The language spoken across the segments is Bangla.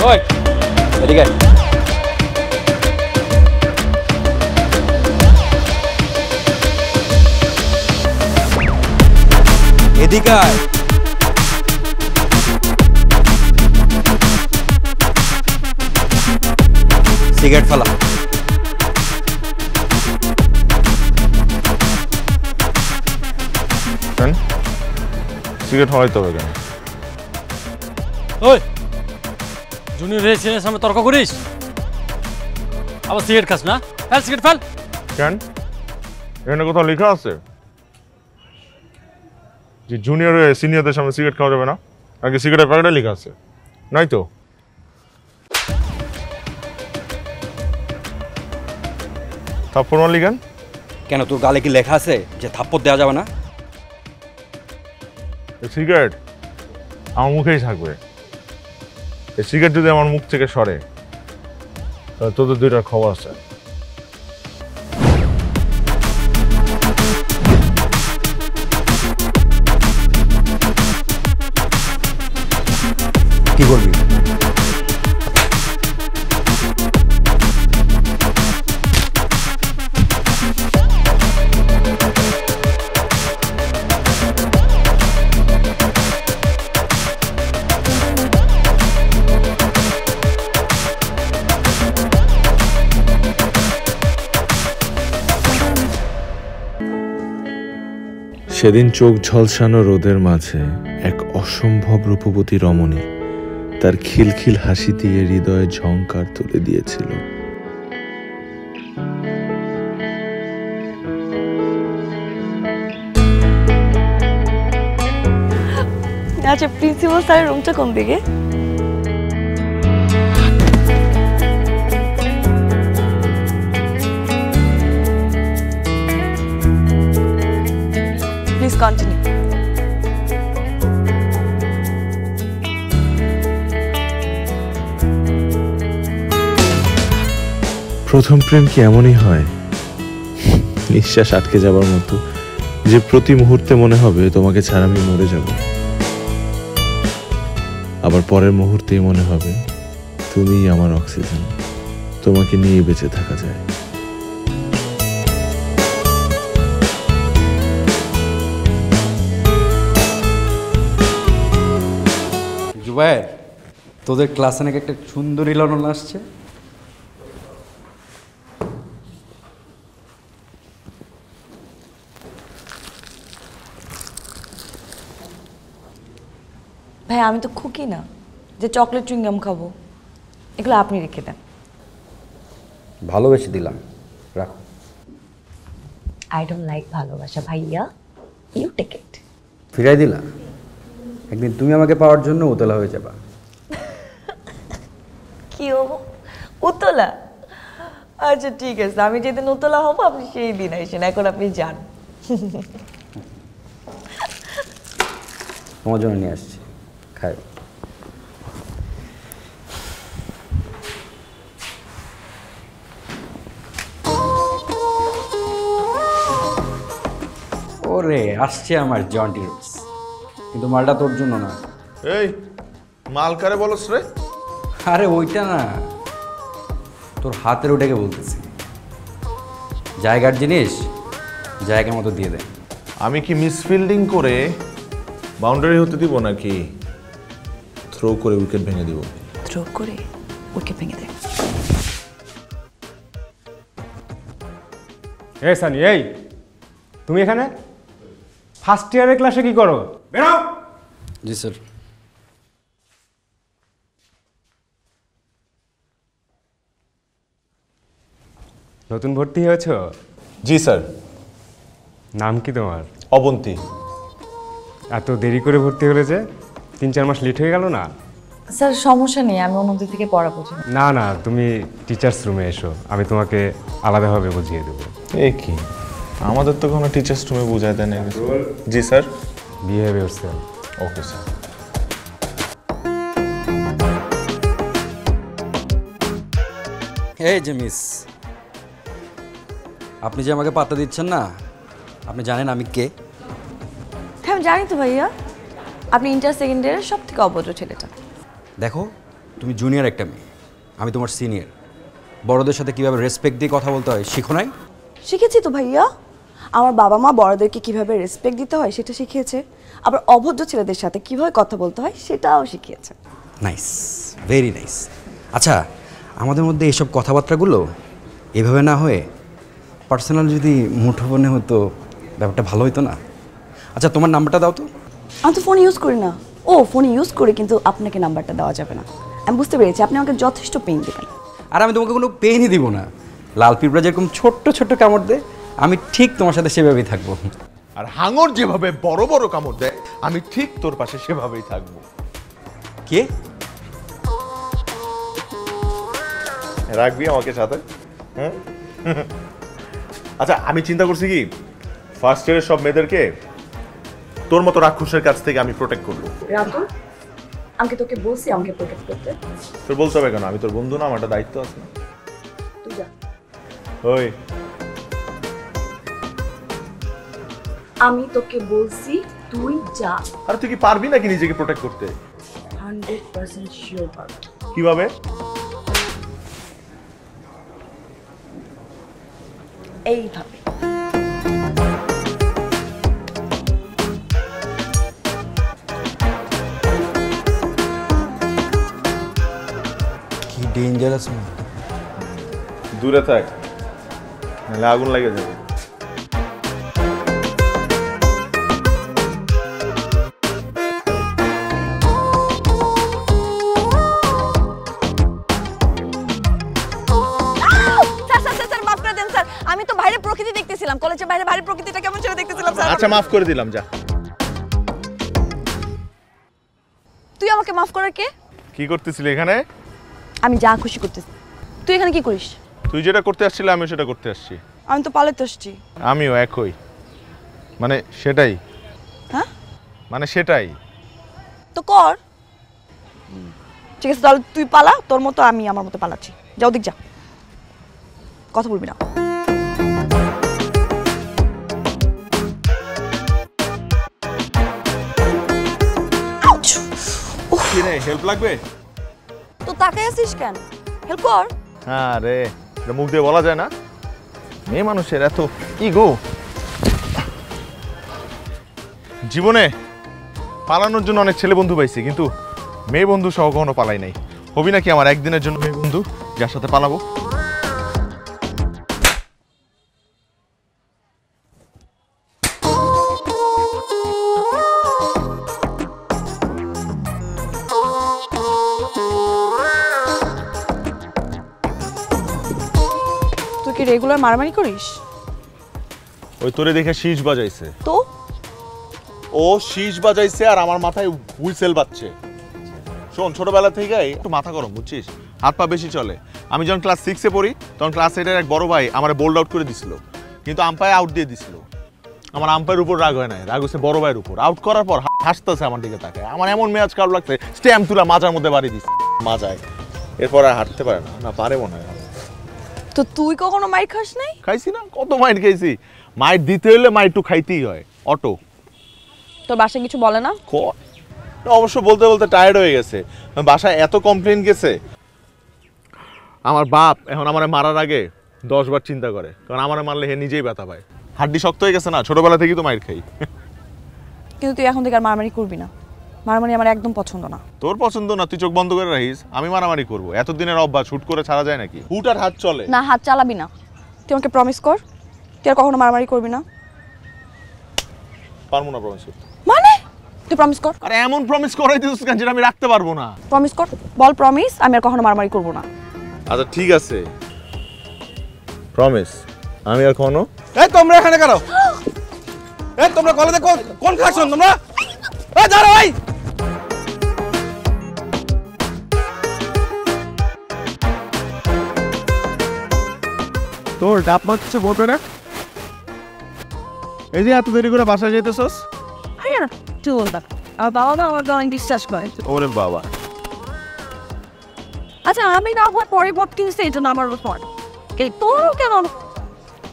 ওই এদিকে এদিকে আয়। সিগারেট ফেলা। সিগারেট হওয়াইতে হবে কেন? ওই জুনিয়র রেসিডেন্সের সামনে তর্ক করিস, আবার সিগারেট খাস না? Fail cigarette fail. কেন? এখানে কোথাও লেখা আছে যে জুনিয়র সিনিয়রদের সামনে সিগারেট খাওয়া যাবে না? আগে সিগারেটের প্যাকেটে লেখা আছে, নাই তো? থাপ্পড় মারলি কেন? কেন তোর গালে কি লেখা আছে যে থাপ্পড় দেওয়া যাবে না? সিগারেট আমার মুখেই থাকবে। এই সিগারেট যদি আমার মুখ থেকে সরে তাহলে তোদের দুইটার খবর আছে। কি করবি? সেদিন চোখ ঝলসানো রোদের মাঝে এক অসম্ভব রূপবতী রমণী তার খিলখিল হাসি দিয়ে হৃদয়ে ঝংকার তুলে দিয়েছিল। আচ্ছা, প্রিন্সিপাল স্যারের রুমটা কোন দিকে? Please continue. প্রথম প্রেম কি এমনই হয়, নিঃশ্বাস আটকে যাবার মতো, যে প্রতি মুহূর্তে মনে হবে তোমাকে ছাড়া আমি মরে যাব, আবার পরের মুহূর্তেই মনে হবে তুমিই আমার অক্সিজেন, তোমাকে নিয়ে বেঁচে থাকা যায়। জুবায়ের, তোদের ক্লাসে নাকি একটা সুন্দরী লড়ন আসছে? ভাই আমি তো খুকি না যে চকলেট চুইংগাম খাবো, এগুলো আপনি রেখে দেন। ভালোবেসে দিলাম, রাখো। আই ডোন্ট লাইক ভালোবাসা ভাইয়া, ইউ টেক ইট। ফিরাই দিলা? একদিন তুমি আমাকে পাওয়ার জন্য উতলা হয়ে যাবা। কি হবো? উতলা? আচ্ছা ঠিক আছে, আমি যেদিন উতলা হবো আপনি সেই দিন আসেন, এখন আপনি যান। তোমার জন্য নিয়ে আসছি, খাই। ওরে আসছে আমার জন্টি রোজ, কিন্তু মালটা তোর জন্য না। এই মাল কারে বলস রে? আরে ওইটা না, তোর হাতের ওটাকে বলতেছি। জায়গার জিনিস জায়গার মতো দিয়ে দে। আমি কি মিসফিল্ডিং করে বাউন্ডারি হতে দিব নাকি থ্রো করে উইকেট ভেঙে দিব? থ্রো করে উইকেট ভেঙে দেয়। এই সানি, এই তুমি এখানে ফার্স্ট ইয়ারের ক্লাসে কি করো? বেরো। জি স্যার। নতুন ভর্তি হয়েছো? জি স্যার। নাম কি তোমার? অবন্তী। এত দেরি করে ভর্তি হলে যে, 3-4 মাস লেট হয়ে গেল না? স্যার সমস্যা নেই, আমি অন্যদের থেকে পড়াবো। না না, তুমি টিচার্স রুমে এসো, আমি তোমাকে আলাদাভাবে বুঝিয়ে দেবো। এ কি, আমাদের তো কোনো টিচার্স রুমে বুঝাই দেয় না। জি sir. Behave yourself. Okay sir. এই যে মিস, আপনি যে আমাকে পাত্তা দিচ্ছেন না, আপনি জানেন আমি কে? হ্যাঁ আমি জানি তো ভাইয়া, আপনি ইন্টার সেকেন্ড ইয়ারের সব থেকে অভদ্র ছেলেটা। দেখো, তুমি জুনিয়র একটা মেয়ে, আমি তোমার সিনিয়র। বড়দের সাথে কীভাবে রেসপেক্ট দিয়ে কথা বলতে হয় শিখো নাই? শিখেছি তো ভাইয়া, আমার বাবা মা বড়দেরকে কিভাবে রেসপেক্ট দিতে হয় সেটা শিখিয়েছে, আবার অভদ্র ছেলেদের সাথে কিভাবে কথা বলতে হয় সেটাও শিখিয়েছে। Nice, very nice. আচ্ছা, আমাদের মধ্যে এইসব কথাবার্তাগুলো এভাবে না হয়ে পার্সোনাল যদি মুঠোফোনে হতো ব্যাপারটা ভালো হতো না? আচ্ছা, তোমার নাম্বারটা দাও তো। আমি তো ফোন ইউজ করি না। ও, ফোন ইউজ করি, কিন্তু আপনাকে নাম্বারটা দেওয়া যাবে না। আমি বুঝতে পেরেছি, আপনি আমাকে যথেষ্ট পেইন দেবেন। আর আমি তোমাকে কোনো পেইনই দিব না। লাল পিঁপড়া যেরকম ছোট্ট ছোট্ট কামড় দেয়, আমি ঠিক তোমার সাথে সেভাবেই থাকবো। আর হাঙর যেভাবে বড় বড় কামড় দেয়, আমি ঠিক তোর পাশে সেভাবেই থাকবো। কে? রাখবি আমাকে সাথে? হ্যাঁ। আচ্ছা, আমি চিন্তা করছি কি, ফার্স্ট ইয়ারের সব মেয়েদেরকে তোর মতো রাক্ষসের কাছ থেকে আমি প্রোটেক্ট করবো। রাতুল, আমি তোকে বলছি আমাকে প্রোটেক্ট করতে। তোর বলতে হবে কেন? আমি তোর বন্ধু না? আমার একটা দায়িত্ব আছে না? তুই যা। ওই, আমি তোকে বলছি তুই যা। আর তুই কি পারবি নাকি নিজেকে প্রোটেক্ট করতে? 100% শিওর পারবো। কিভাবে? এইভাবে। কি ডেঞ্জারাস না? দূরে থাক, নাহলে আগুন লেগে যাবে। আমি তো বাইরে প্রকৃতি দেখতেছিলাম, কলেজের বাইরে বাইরে প্রকৃতিটা কেমন ছিল দেখতেছিলাম স্যার। আচ্ছা, মাফ করে দিলাম, যা। তুই আমাকে মাফ করার কে? কি করতেছিলি এখানে? আমি যা খুশি করতেছি। তুই এখানে কি করিস? তুই যেটা করতে আসছিলি আমিও সেটা করতে আসছি। আমি তো পালাতে আসছি। আমিও একই, মানে সেটাই। হ্যাঁ, মানে সেটাই। তো কর। ঠিক আছে, তাহলে তুই পালা তোর মতো, আমি আমার মতো পালাচ্ছি। যাও, দিক যা, কথা বলবি না। কি রে, হেল্প লাগবে? তো তাকাই আছিস কেন? হেল্প কর। হ্যাঁ রে, এটা মুখ দিয়ে বলা যায় না। মেয়ে মানুষের এত ইগো। জীবনে পালানোর জন্য অনেক ছেলে বন্ধু পাইছি, কিন্তু মেয়ে বন্ধু সহ কখনো পালাই নাই। হবি নাকি আমার একদিনের জন্য মেয়ে বন্ধু, যার সাথে পালাবো? তুই কি রেগুলার মারামারি করিস? ওই তোরে দেখে শীষ বাজাইছে। তো ও শীষ বাজাইছে আর আমার মাথায় হুইসেল বাজছে। শোন, ছোটবেলা থেকে একটু মাথা গরম, বুঝছিস? হাত পা বেশি চলে। আমি যখন ক্লাস 6-এ পড়ি তখন ক্লাস 8-এর এক বড় ভাই আমার বোল্ড আউট করে দিছিল, কিন্তু আম্পায়ার আউট দিয়ে দিছিল। আমার আম্পায়ার উপর রাগ হয় নাই, রাগ হচ্ছে বড় ভাইয়ের উপর। আউট করার পর হাসতেছে আমার দিকে তাকায়। আমার এমন মেয়াজ খারাপ লাগছে, স্ট্যাম্প তুলা মাজার মধ্যে বাড়ি দিচ্ছে, মাজায়। এরপর আর হাঁটতে পারে না, না পারে মনে হয়। তো তুই কখনো মাইর খাস নাই? খাইছি না, কত মাইট খাইছি। মাইট দিতে হলে মাইট একটু খাইতেই হয়। অটো তোর বাসায় কিছু বলে না? অবশ্য বলতে বলতে টায়ার্ড হয়ে গেছে, বাসায় এত কমপ্লেন গেছে। আমার বাপ এখন আমার মারার আগে 10 বার চিন্তা করে, কারণ আমার মারলে হে নিজেই ব্যথা পায়। হাড্ডি শক্ত হয়ে গেছে না, ছোটবেলা থেকেই তো মাইর খাই। কিন্তু তুই এখন থেকে আর মারামারি করবি না। মারামারি আমার একদম পছন্দ না। তোর পছন্দ না, তুই চোখ বন্ধ করে রাখিস, আমি মারামারি করবো? এতদিনের অভ্যাস, হুট করে ছাড়া যায় নাকি? হুট আর হাত চলে না, হাত চালাবি না। তুই আমাকে প্রমিস কর তুই আর কখনো মারামারি করবি না। পারবো না প্রমিস করতে। মানে তুই প্রমিস কর। আরে এমন প্রমিস করাই দিস কেন যেটা আমি রাখতে পারবো না? প্রমিস কর, বল প্রমিস, আমি আর কখনো মারামারি করব না। আচ্ছা ঠিক আছে, প্রমিস, আমি আর কখনো। এই তোমরা এখানে কেন? এই তোমরা কলেজে কোন ক্লাস শুন তোমরা? এই দাঁড়াও, ভাই। তোর ডাব মারছে বলবে না? এই যে এত দেরি করে বাসায় যেতেছস? আরে না, তুই বল না। আমার বাবা না আমার অনেক বিশ্বাস করে। ওরে বাবা। আচ্ছা, আমি না হওয়ার পরে ভোট কিনছে, এটা না আমার উপর। তোর কেন?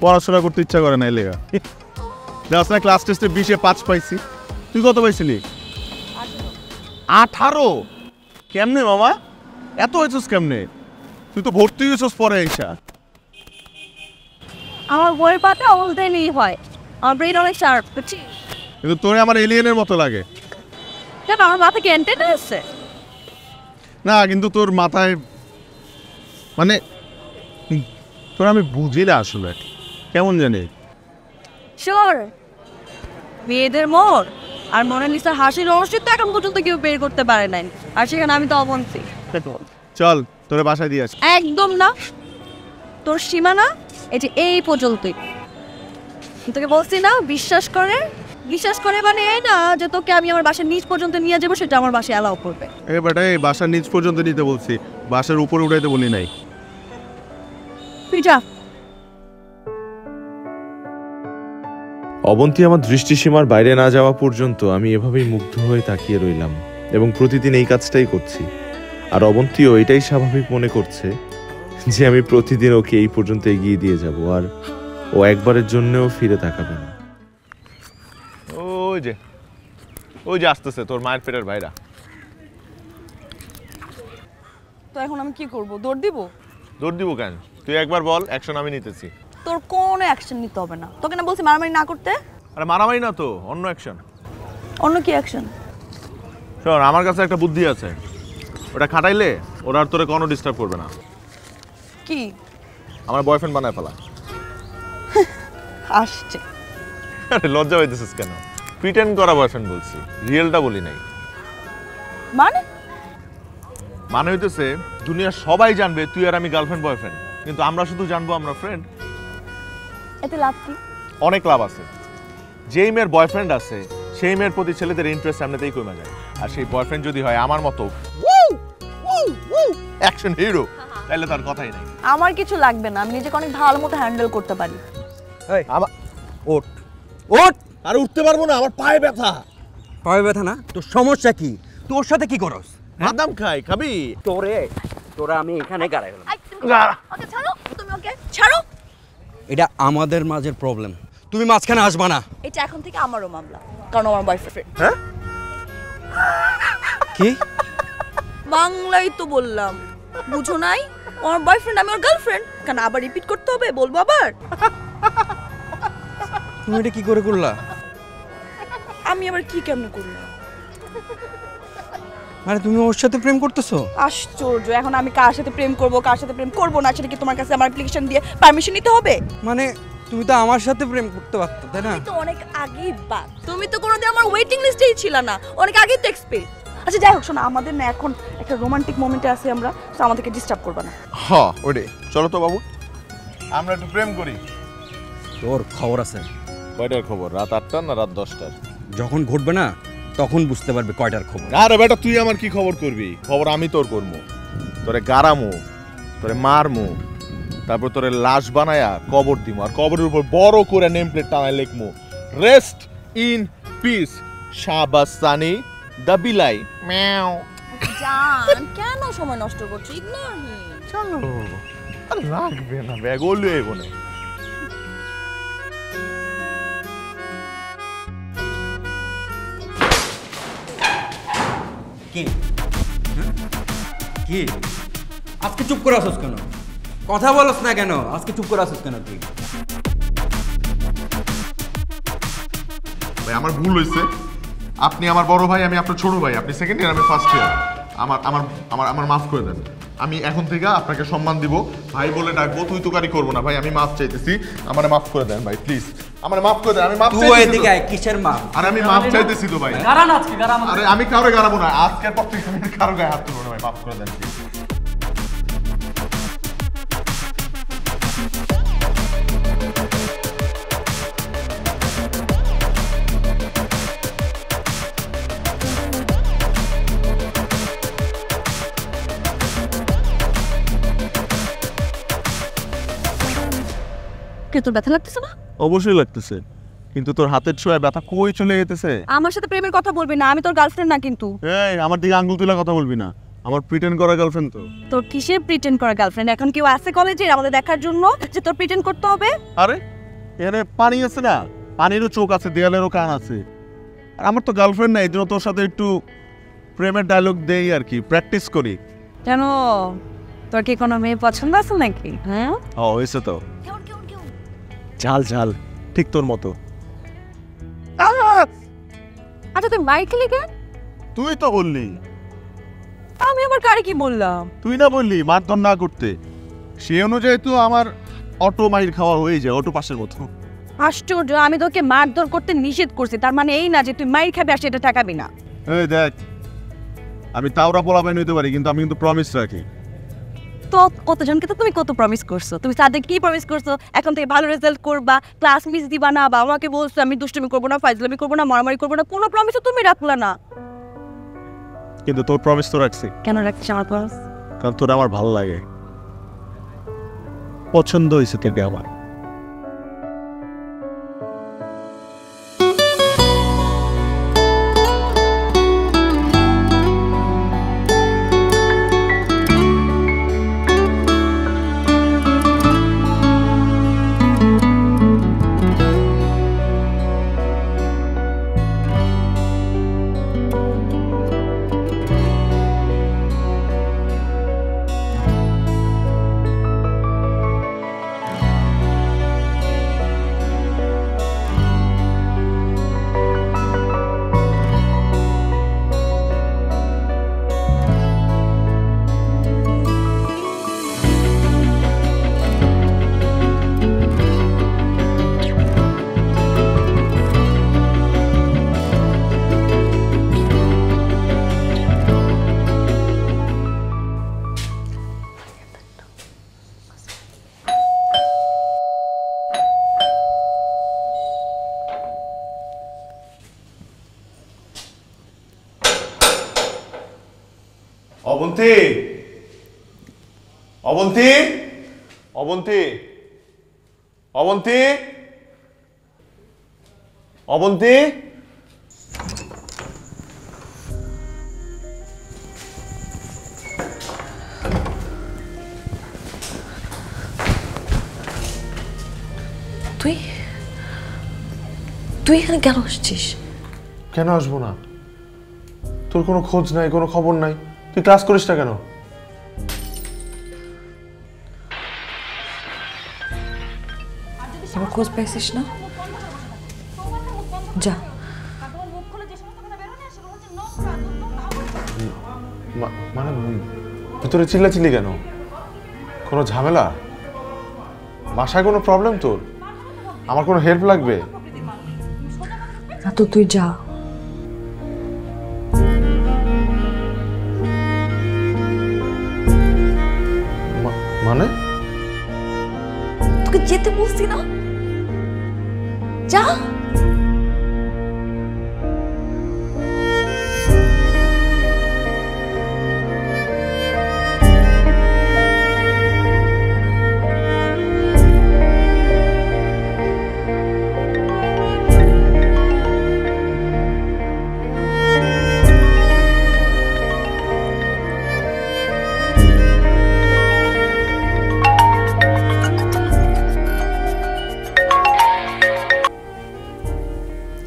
পড়াশোনা করতে ইচ্ছা করে না, এলেগা দেখ না ক্লাস টেস্টে 20-এ 5 পাইছি। তুই কত পাইছিলি? 18? কেমনে মামা? এত হয়েছিস কেমনে? তুই তো ভর্তি হয়েছিস পরে এসা। আমার বইয়ের পাতা অলটাই নেই হয়, আমার ব্রেন অনেক শার্প, বুঝছিস? কিন্তু তোরে আমার এলিয়েনের মতো লাগে। কেন, আমার মাথা কি এন্টেনা আছে? না কিন্তু তোর মাথায় মানে তোর আমি বুঝি না আসলে কেমন জানি। শিওর মেয়েদের মন আর মোনালিসার হাসির রহস্য এখন পর্যন্ত কেউ বের করতে পারে নাই, আর সেখানে আমি তো অবন্তি। চল তোরে বাসায় দিয়ে আসি। একদম না, তোর সীমানা এটি এই পর্যন্তই। তোকে বলছি না বিশ্বাস করে, বিশ্বাস করে মানে এই না যে তোকে আমি আমার বাসার নিচ পর্যন্ত নিয়ে যাবো, সেটা আমার বাসায় অ্যালাউ করবে। এ বেটা, এই বাসার নিচ পর্যন্ত নিতে বলছি, বাসার উপরে উঠাইতে বলি নাই। তুই যা। অবন্তী আমার দৃষ্টিসীমার বাইরে না যাওয়া পর্যন্ত আমি এভাবেই মুগ্ধ হয়ে তাকিয়ে রইলাম এবং প্রতিদিন এই কাজটাই করছি। আর অবন্তীও এটাই স্বাভাবিক মনে করছে যে আমি প্রতিদিন ওকে এই পর্যন্ত এগিয়ে দিয়ে যাব, আর ও একবারের জন্যও ফিরে তাকাবে না। ওই যে আসতেছে তোর মায়ের পেটের ভাইরা। তো এখন আমি কি করব? দৌড় দিব? দৌড় দিব কেন? তুই একবার বল, অ্যাকশন আমি নিতেছি। তোর কোনো অ্যাকশন নিতে হবে না, তোকে না বলছি মারামারি না করতে। আরে মারামারি না তো, অন্য অ্যাকশন। অন্য কি অ্যাকশন? শোন, আমার কাছে একটা বুদ্ধি আছে, ওটা খাটাইলে ওরা আর তোরে কোনো ডিস্টার্ব করবে না। কি? আমার বয়ফ্রেন্ড বানায় ফেলা। আসছে। আরে লজ্জা পাইতেছিস কেন? প্রিটেন্ড করা বয়ফ্রেন্ড বলছি, রিয়েলটা বলি নাই। মানে হইতেছে দুনিয়ার সবাই জানবে তুই আর আমি গার্লফ্রেন্ড বয়ফ্রেন্ড, কিন্তু আমরা শুধু জানবো আমরা ফ্রেন্ড। এতে লাভ কি? অনেক লাভ আছে। যেই মেয়ের বয়ফ্রেন্ড আছে সেই মেয়ের প্রতি ছেলেদের ইন্টারেস্ট এমনিতেই কমে যায়, আর সেই বয়ফ্রেন্ড যদি হয় আমার মতো অ্যাকশন হিরো, তাহলে তার কথাই নাই। আমার কিছু লাগবে না, আমি নিজেকে অনেক ভালো মতো হ্যান্ডেল করতে পারি। আমার ওঠ ওঠ। আর উঠতে পারবো না, আমার পায়ে ব্যথা। পায়ে ব্যথা না? তোর সমস্যা কি? তোর সাথে কি করস? বাদাম খাই, খাবি? তোরা আমি এখানে গাড়াই গেলাম। ওকে ছাড়ো, তুমি ওকে ছাড়ো। এটা আমাদের মাঝের প্রবলেম, তুমি মাঝখানে আসবা না। এটা এখন থেকে আমারও মামলা, কারণ আমার বয়ফ্রেন্ড। হ্যাঁ? কি? বাংলাই তো বললাম, বুঝো নাই? আমার বয়ফ্রেন্ড, আমি ওর গার্লফ্রেন্ড। কেন আবার রিপিট করতে হবে? বলবো আবার? তুমি এটা কি করে করলা? আমি আবার কি কেমনে করলাম? মানে তুমি ওর সাথে প্রেম করতেছো? আশ্চর্য, এখন আমি কার সাথে প্রেম করব কার সাথে প্রেম করব না সেটা কি তোমার কাছে আমার অ্যাপ্লিকেশন দিয়ে পারমিশন নিতে হবে? মানে তুমি তো আমার সাথে প্রেম করতে পারতো, তাই না? তুমি তো অনেক আগেই বাদ, তুমি তো কোনোদিন আমার ওয়েটিং লিস্টেই ছিল না, অনেক আগেই তো এক্সপেক্ট। আচ্ছা যাই হোক, শোনো, আমাদের না এখন একটা রোমান্টিক মোমেন্টে আছি আমরা, তো আমাদেরকে ডিস্টার্ব করবে না। হ্যাঁ ওরে, চলো তো বাবু আমরা একটু প্রেম করি। তোর খবর আছে? কয়টার খবর? রাত 8টার না রাত 10টার? যখন ঘটবে না তখন বুঝতে পারবে কয়টার খবর। আরে বেটা, তুই আমার কি খবর করবি? খবর আমি তোর করবো। তোরে গারামু, তোরে মারমু, তারপর তোরে লাশ বানায়া কবর দিমু, আর কবরের উপর বড় করে নেম প্লেট টানায় লিখমু, rest in peace Shahbaz Sunny the বিলাই ম্যাও। জান, কেন সময় নষ্ট করছো? Ignore me. চলো। আর লাগবে না, ব্যাগ ওলে বনে। কি কি আজকে চুপ করে আসছ কেন? কথা বলছ না কেন? আজকে চুপ করে আসছ কেন তুই? ভাই আমার ভুল হয়েছে, আপনি আমার বড় ভাই, আমি আপনার ছোট ভাই, আপনি সেকেন্ড ইয়ার, আমি ফার্স্ট ইয়ার। আমার আমার আমার আমার মাফ করে দেন। আমি এখন থেকে আপনাকে সম্মান দিব, ভাই বলে ডাকবো, তুই তোকারি করবো না ভাই। আমি মাফ চাইতেছি, আমারে মাফ করে দেন ভাই প্লিজ, আমারে মাফ করে দেন। আমি মাফ তুই চাইতেছি এদিকে তো। আয়, কিসের মা? আরে আমি মাফ চাইতেছি তো ভাই। গারান আজকে গারাম। আরে আমি কাউরে গারাবো না, আজকের পর থেকে আমি কারো গায়ে হাত তুলবো না ভাই, মাফ করে দেন please। কে, তোর ব্যথা লাগতেছে না? অবশ্যই লাগতেছে, কিন্তু তোর হাতের ছোঁয়ায় ব্যথা কই চলে যেতেছে। আমার সাথে প্রেমের কথা বলবি না, আমি তোর গার্লফ্রেন্ড না কিন্তু। এই আমার দিকে আঙ্গুল তুলে কথা বলবি না, আমার প্রিটেন্ড করা গার্লফ্রেন্ড তো। তোর কিসের প্রিটেন্ড করা গার্লফ্রেন্ড? এখন কেউ আছে কলেজে আমাদের দেখার জন্য যে তোর প্রিটেন্ড করতে হবে? আরে এখানে পানি আছে না, পানিরও চোখ আছে, দেয়ালেরও কান আছে। আর আমার তো গার্লফ্রেন্ড নাই, এই জন্য তোর সাথে একটু প্রেমের ডায়লগ দেই আর কি, প্র্যাকটিস করি। কেন, তোর কি কোনো মেয়ে পছন্দ আছে নাকি? হ্যাঁ, হয়েছে তো, ঝাল ঝাল ঠিক তোর মতো। আচ্ছা তুই মাইক খেলি কেন? তুই তো বললি। আমি আবার কারে কি বললাম? তুই না বললি মারধর না করতে, সে অনুযায়ী তো আমার অটো মাইর খাওয়া হয়ে যায়, অটো পাশের মতো। আশ্চর্য, আমি তোকে মারধর করতে নিষেধ করছি, তার মানে এই না যে তুই মাইর খাবি আর সেটা টাকাবি না। এই দেখ, আমি তাওরা পোলাপাইন হইতে পারি, কিন্তু আমি কিন্তু প্রমিস রাখি। তো কতজনকে তো তুমি কত প্রমিস করছো, তুমি তাদের কি প্রমিস করছো? এখন থেকে ভালো রেজাল্ট করবা, ক্লাস মিস দিবা না, বাবা মাকে বলছো আমি দুষ্টুমি করবো না, ফাইজলামি করবো না, মারামারি করবো না, কোনো প্রমিসও তুমি রাখলা না। কিন্তু তোর প্রমিস তো রাখছি। কেন রাখছিস আমার প্রমিস? কারণ তোর আমার ভালো লাগে, পছন্দ হয়েছে তোকে আমার। অবন্তী, অবন্তী, অবন্তী, অবন্তী, অবন্তী। তুই তুই এখানে কেন আসছিস? কেন আসবো না? তোর কোনো খোঁজ নাই, কোনো খবর নাই, তুই ক্লাস করিস না কেন? আমার খোঁজ পাইছিস না? যা। মানে ভিতরে চিল্লাচিল্লি কেন? কোনো ঝামেলা? বাসায় কোনো প্রবলেম তোর? আমার কোনো হেল্প লাগবে? না তো, তুই যা। মানে তোকে যেতে বলছি না, যা।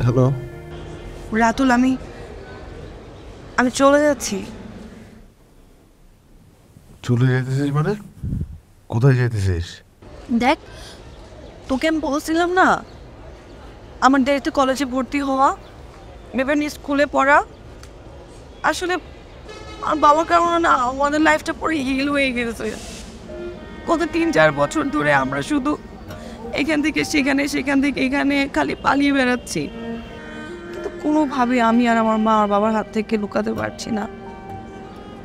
হ্যালো রাতুল, আমি চলে যাচ্ছি। চলে যেতেছিস মানে? কোথায় যেতেছিস? দেখ, তোকে আমি বলছিলাম না আমার দেরিতে কলেজে ভর্তি হওয়া, ভেবে স্কুলে পড়া। আসলে আমার বাবার কারণে না আমাদের লাইফটা পুরো হিল হয়ে গেছে। গত 3-4 বছর ধরে আমরা শুধু এখান থেকে সেখানে, সেখান থেকে এখানে খালি পালিয়ে বেড়াচ্ছি, কিন্তু কোনোভাবে আমি আর আমার মা আর বাবার হাত থেকে লুকাতে পারছি না।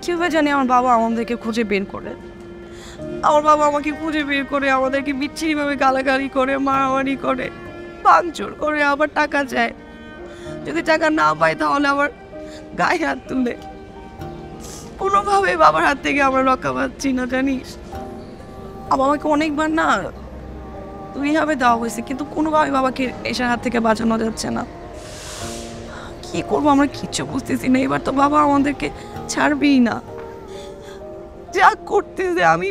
কীভাবে জানি আমার বাবা আমাদেরকে খুঁজে বের করে, আমার বাবা আমাকে খুঁজে বের করে আমাদেরকে বিচ্ছিরিভাবে গালাগালি করে, মারামারি করে, ভাঙচুর করে, আবার টাকা চায়। যদি টাকা না পাই তাহলে আবার গায়ে হাত তুলে। কোনোভাবে বাবার হাত থেকে আমরা রক্ষা পাচ্ছি না, জানিস। আমাকে অনেকবার না এইভাবে দেওয়া হয়েছে, কিন্তু কোনোভাবে বাবাকে এসব হাত থেকে বাঁচানো যাচ্ছে না। কি করবো আমরা কিচ্ছু বুঝতেছি না। এবার তো বাবা আমাদেরকে ছাড়বেই না, যা করতেছে। আমি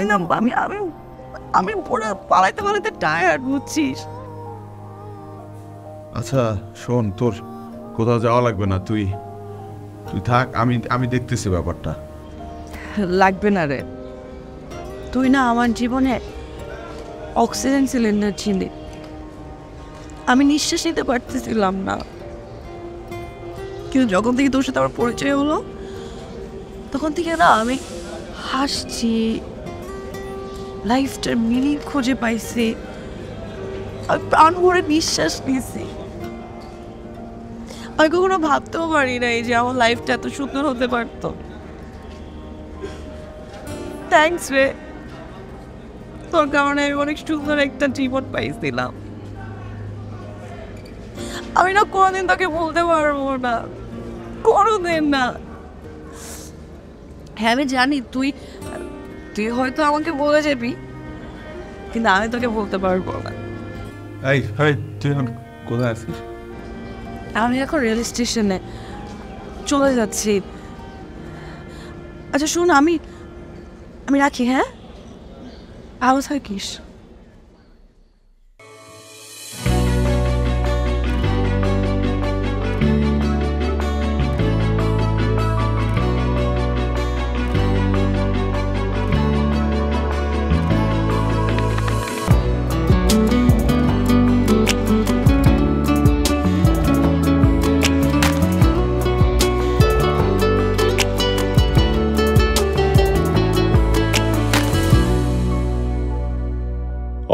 না আমি আমি আমি পুরো পালাইতে পালাইতে টায়ার্ড, বুঝছিস। আচ্ছা শোন, তোর কোথাও যাওয়া লাগবে না, তুই থাক, আমি দেখতেছি ব্যাপারটা। লাগবে না রে, তুই না আমার জীবনে অক্সিজেন সিলিন্ডার ছিলি। আমি নিঃশ্বাস নিতে পারতেছিলাম না, কিন্তু যখন থেকে তোর সাথে আমার পরিচয় হলো তখন থেকে না আমি হাসছি, লাইফটার মিনিং খুঁজে পাইছি, আমি প্রাণ ভরে নিঃশ্বাস নিয়েছি। আমি কখনো ভাবতেও পারি না যে আমার লাইফটা এত সুন্দর হতে পারত। থ্যাঙ্কস রে, তোর কারণে আমি অনেক সুন্দর একটা জীবন পাইছিলাম। আমি না কোনোদিন তোকে বলতে পারবো না, কোনোদিন না। হ্যাঁ আমি জানি তুই তুই হয়তো আমাকে বলে যাবি, কিন্তু আমি তোকে বলতে পারবো না। এই তুই এখন কোথায় আছিস? আমি এখন রেল স্টেশনে চলে যাচ্ছি। আচ্ছা শোন, আমি রাখি, হ্যাঁ? ভালো থাকিস।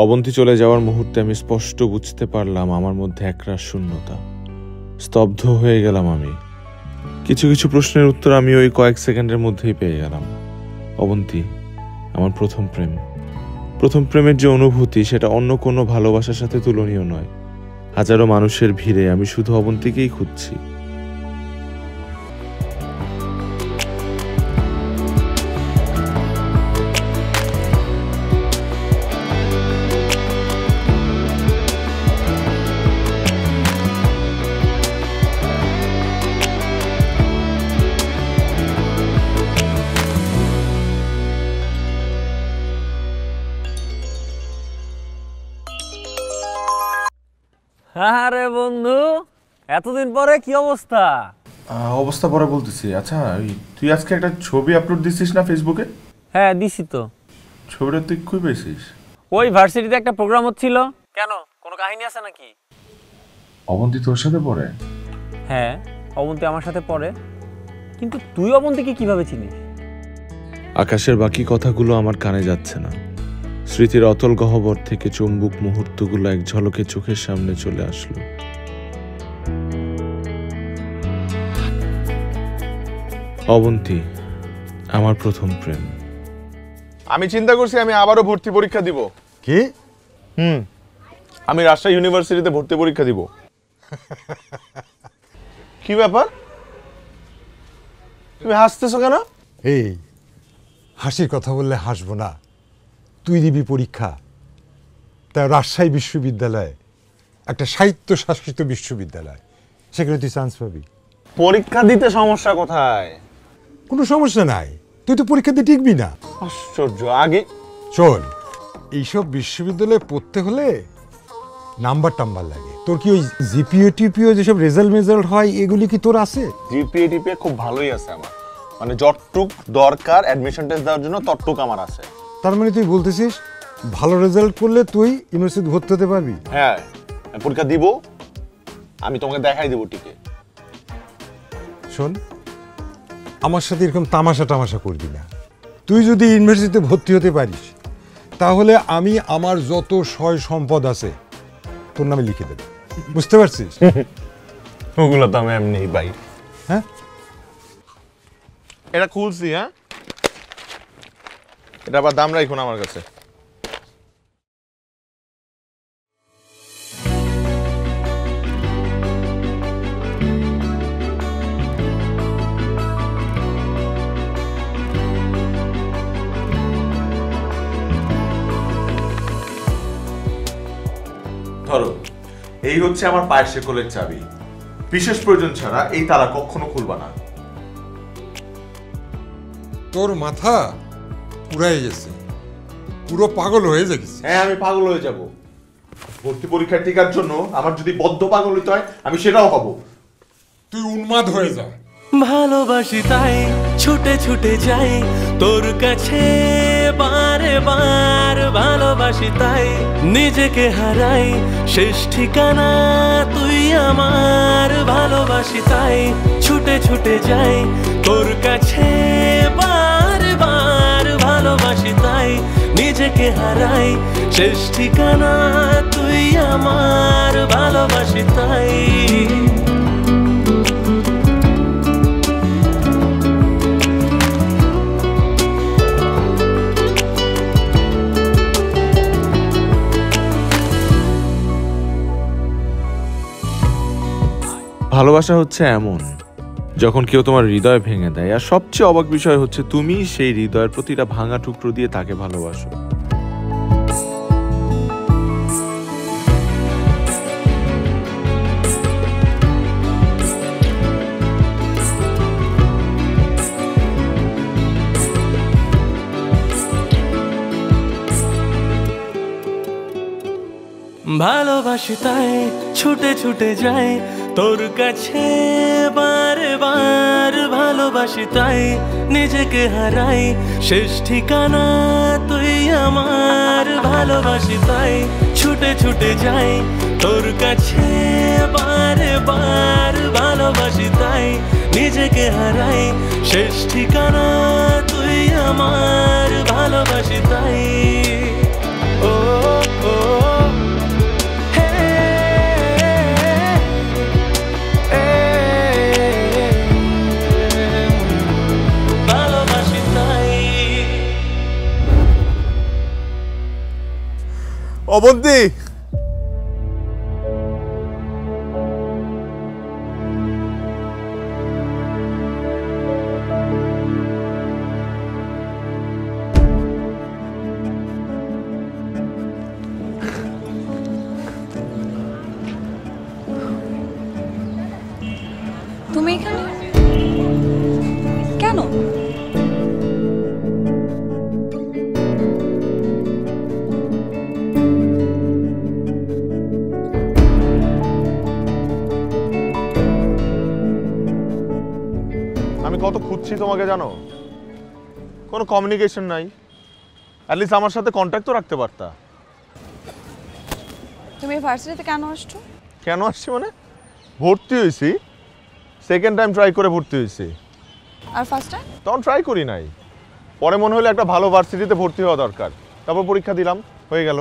অবন্তী চলে যাওয়ার মুহূর্তে আমি স্পষ্ট বুঝতে পারলাম আমার মধ্যে একরাশ শূন্যতা। স্তব্ধ হয়ে গেলাম আমি। কিছু কিছু প্রশ্নের উত্তর আমি ওই কয়েক সেকেন্ডের মধ্যেই পেয়ে গেলাম। অবন্তী আমার প্রথম প্রেমের যে অনুভূতি, সেটা অন্য কোনো ভালোবাসার সাথে তুলনীয় নয়। হাজারো মানুষের ভিড়ে আমি শুধু অবন্তীকেই খুঁজছি। আরে বন্ধু, এতদিন পরে কি অবস্থা? অবস্থা পরে বলতেছি। আচ্ছা তুই আজকে একটা ছবি আপলোড দিছিস না ফেসবুকে? হ্যাঁ দিছি তো। ছবিটা তুই কই পেয়েছিস? ওই ভার্সিটিতে একটা প্রোগ্রাম হচ্ছিল। কেন, কোনো কাহিনী আছে নাকি? অবন্তী তোর সাথে পড়ে? হ্যাঁ, অবন্তী আমার সাথে পড়ে। কিন্তু তুই অবন্তীকে কিভাবে চিনিস? আকাশের বাকি কথাগুলো আমার কানে যাচ্ছে না। স্মৃতির অতল গহ্বর থেকে চুম্বুক মুহূর্তগুলো এক ঝলকে চোখের সামনে চলে আসলো। অবন্তী আমার প্রথম প্রেম। আমি চিন্তা করছি আমি আবারও ভর্তি পরীক্ষা দিব। কি? আমি রাজশাহী ইউনিভার্সিটিতে ভর্তি পরীক্ষা দিব। কি ব্যাপার, তুমি হাসতেছো কেন? এই হাসির কথা বললে হাসবো না? তুই দিবি পরীক্ষা, তাই রাজশাহী বিশ্ববিদ্যালয় একটা সাহিত্য শাসিত বিশ্ববিদ্যালয়, সেখানে তুই চান্স পাবি। পরীক্ষা দিতে সমস্যা কোথায়? কোনো সমস্যা নাই, তুই তো পরীক্ষা দিয়ে টিকবি না। আশ্চর্য। আগে শোন, এইসব বিশ্ববিদ্যালয়ে পড়তে হলে নাম্বার টাম্বার লাগে। তোর কি ওই জিপিও টিপিও যেসব রেজাল্ট হয় এগুলি কি তোর আছে? জিপিএ টিপিএ খুব ভালোই আছে আমার, মানে যতটুক দরকার অ্যাডমিশন টেস্ট দেওয়ার জন্য ততটুক আমার আছে। তার মানে তুই বলতেছিস ভালো রেজাল্ট করলে তুই ইউনিভার্সিটি ভর্তি হতে পারবি? হ্যাঁ, পরীক্ষা দিব, আমি তোমাকে দেখাই দেবো টিকে। শোন, আমার সাথে এরকম তামাশা করবি না। তুই যদি ইউনিভার্সিটিতে ভর্তি হতে পারিস তাহলে আমি আমার যত সয় সম্পদ আছে তোর নামে লিখে দেব, বুঝতে পারছিস? ওগুলো তো আমি এমনিই পাই। হ্যাঁ, এটা খুলছি। হ্যাঁ, এটা আবার দাম রাখুন আমার কাছে। ধরো, এই হচ্ছে আমার পায়ের শেকলের চাবি। বিশেষ প্রয়োজন ছাড়া এই তালা কখনো খুলবা না। তোর মাথা পুরাই গেছে, পুরো পাগল হয়ে যাচ্ছে। হ্যাঁ, আমি পাগল হয়ে যাব। ভর্তি পরীক্ষার টিকার জন্য আমার যদি বদ্ধ পাগল হইতে হয় আমি সেটাও হব। তুই উন্মাদ হয়ে যা, ভালোবাসি তাই ছুটে ছুটে যাই তোর কাছে বারে বার, ভালোবাসি তাই নিজেকে হারাই শেষ ঠিকানা তুই আমার, ভালোবাসি তাই ছুটে ছুটে যাই তোর কাছে বারে বার, ভালোবাসি তাই নিজেকে হারাই শেষ ঠিকানা তুই আমার, ভালোবাসি তাই। ভালোবাসা হচ্ছে এমন, যখন কেউ তোমার হৃদয় ভেঙে দেয়, আর সবচেয়ে অবাক বিষয় হচ্ছে তুমি সেই হৃদয়ের প্রতিটা ভাঙা টুকরো দিয়ে তাকে ভালোবাসো। ভালোবাসি তাই ছুটে ছুটে যাই তোর কাছে বারে বার, ভালোবাসি তাই নিজেকে হারাই শেষ ঠিকানা তুই আমার, ভালোবাসি তাই ছুটে ছুটে যাই তোর কাছে বারে বার, ভালোবাসি তাই নিজেকে হারাই শেষ ঠিকানা তুই আমার, ভালোবাসি তাই। ও ও অবন্তী, তুমি এখানে কেন? আমি কত খুঁজছি তোমাকে জানো, কোনো কমিউনিকেশন নাই, অ্যাটলিস্ট আমার সাথে কন্ট্যাক্ট তো রাখতে পারতা। তুমি ভার্সিটিতে কেন আসছো? কেন আসছি মানে, ভর্তি হয়েছি, সেকেন্ড টাইম ট্রাই করে ভর্তি হয়েছি। আর ফার্স্ট টাইম? তখন ট্রাই করি নাই, পরে মনে হলো একটা ভালো ভার্সিটিতে ভর্তি হওয়া দরকার, তারপর পরীক্ষা দিলাম, হয়ে গেল।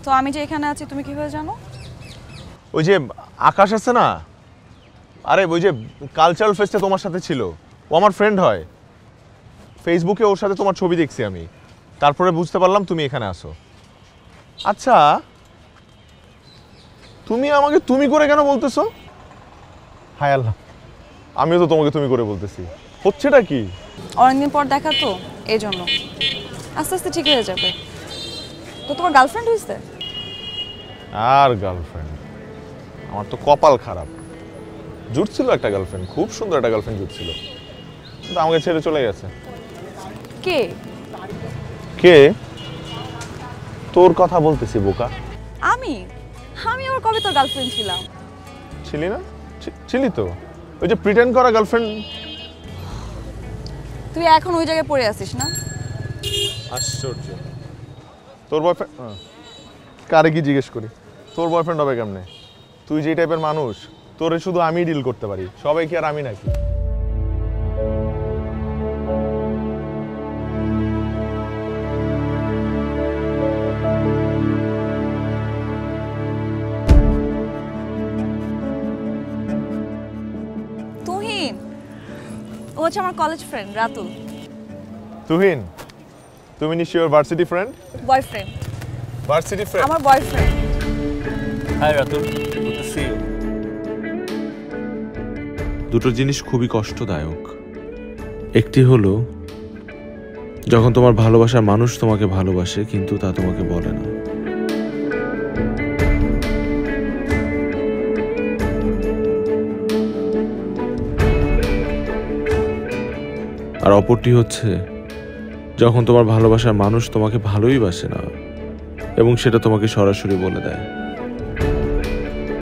তো আমি যে এখানে আছি তুমি কিভাবে জানো? ওই যে আকাশ আছে না, আরে ওই যে কালচারাল ফেস্টে তোমার সাথে ছিল, ও আমার ফ্রেন্ড হয়, ফেসবুকে ওর সাথে তোমার ছবি দেখছি আমি, তারপরে বুঝতে পারলাম তুমি এখানে আসো। আচ্ছা, তুমি আমাকে তুমি করে কেন বলতেছো? হায় আল্লাহ, আমিও তো তোমাকে তুমি করে বলতেছি, হচ্ছেটা কি? অনেকদিন পর দেখা তো, এই জন্য। আস্তে আস্তে ঠিক হয়ে যাবে। তো তোমার গার্লফ্রেন্ড হয়েছে? আর গার্লফ্রেন্ড, আমার তো কপাল খারাপ, জুটছিল একটা গার্লফ্রেন্ড, খুব সুন্দর একটা গার্লফ্রেন্ড জুটছিল, কিন্তু আমাকে ছেড়ে চলে গেছে। কে? কে? তোর কথা বলতেছি বোকা। আমি আমি আবার কবে তোর গার্লফ্রেন্ড ছিলাম? ছিলি না? ছিলি তো, ওই যে প্রিটেন্ড করা গার্লফ্রেন্ড। তুই এখন ওই জায়গায় পড়ে আছিস না? আশ্চর্য, তোর বয়ফ্রেন্ড কারে কি জিজ্ঞেস করি, তোর বয়ফ্রেন্ড হবে কেমনে? তুই যে টাইপের মানুষ, তোরে শুধু আমি ডিল করতে পারি, সবাই কি আর আমি নাকি? তুহিন, ও হচ্ছে আমার কলেজ ফ্রেন্ড রাতুল। তুহিন, তুমি নিশ্চয়ই ওর varsity friend? Boyfriend. Varsity friend? আমার boyfriend. Hi Ratul, good to see you. দুটো জিনিস খুবই কষ্টদায়ক। একটি হলো যখন তোমার ভালোবাসার মানুষ তোমাকে ভালোবাসে কিন্তু তা তোমাকে বলে না, আর অপরটি হচ্ছে যখন তোমার ভালোবাসার মানুষ তোমাকে ভালোই বাসে না এবং সেটা তোমাকে সরাসরি বলে দেয়।